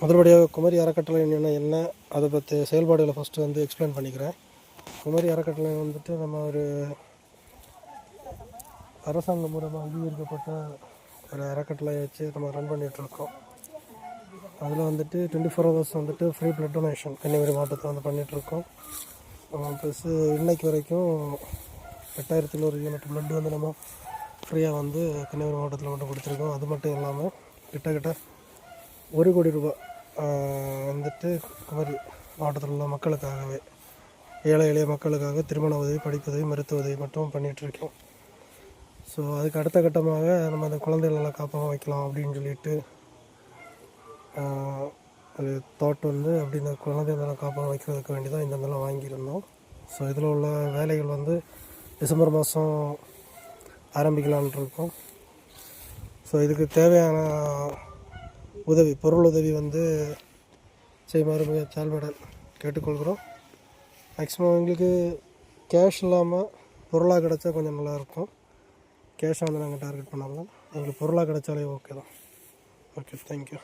முதல்படியாக குமரி அறக்கட்டளை என்ன அதை பற்றி செயல்பாடுகளை ஃபஸ்ட்டு வந்து எக்ஸ்பிளைன் பண்ணிக்கிறேன். குமரி அறக்கட்டளை வந்துட்டு நம்ம ஒரு அரசாங்கம் மூலமாக அங்கீகரிக்கப்பட்ட ஒரு அறக்கட்டளையை வச்சு நம்ம ரன் பண்ணிகிட்ருக்கோம். அதில் வந்துட்டு 24 hours வந்துட்டு ஃப்ரீ ப்ளட் டொனேஷன் கன்னியாகுமரி மாவட்டத்தில் வந்து பண்ணிகிட்ருக்கோம். ப்ளஸ்ஸு இன்னைக்கு வரைக்கும் 8100 யூனிட் ப்ளட் வந்து நம்ம ஃப்ரீயாக வந்து கன்னியாகுமரி மாவட்டத்தில் மட்டும் கொடுத்துருக்கோம். அது மட்டும் இல்லாமல் கிட்டத்தட்ட 1 கோடி ரூபாய் வந்துட்டு குமரி மாவட்டத்தில் உள்ள மக்களுக்காகவே ஏழை எளிய மக்களுக்காக திருமண உதவி, படிப்புதவி, மருத்துவ உதவி மட்டும் பண்ணிகிட்ருக்கோம். ஸோ அதுக்கு அடுத்த கட்டமாக நம்ம அந்த குழந்தைகள் நல்லா காப்பாக வைக்கலாம் அப்படின்னு சொல்லிட்டு ஒரு தாட் வந்து அப்படி இந்த குழந்தைகள் நல்லா காப்பாக வைக்கிறதுக்கு வேண்டி தான் இந்த இதெல்லாம் வாங்கியிருந்தோம். ஸோ இதில் உள்ள வேலைகள் வந்து டிசம்பர் மாதம் ஆரம்பிக்கலான் இருக்கோம். ஸோ இதுக்கு தேவையான உதவி, பொருள் உதவி வந்து செய்யுமாறு மிக தாழ்மையுடன் கேட்டுக்கொள்கிறோம். மேக்ஸிமம் எங்களுக்கு கேஷ் இல்லாமல் பொருளாக கிடச்சா கொஞ்சம் நல்லாயிருக்கும். கேஷை வந்து நாங்கள் டார்கெட் பண்ணாமல் எங்களுக்கு பொருளாக கிடச்சாலே ஓகே தான். Okay, thank you.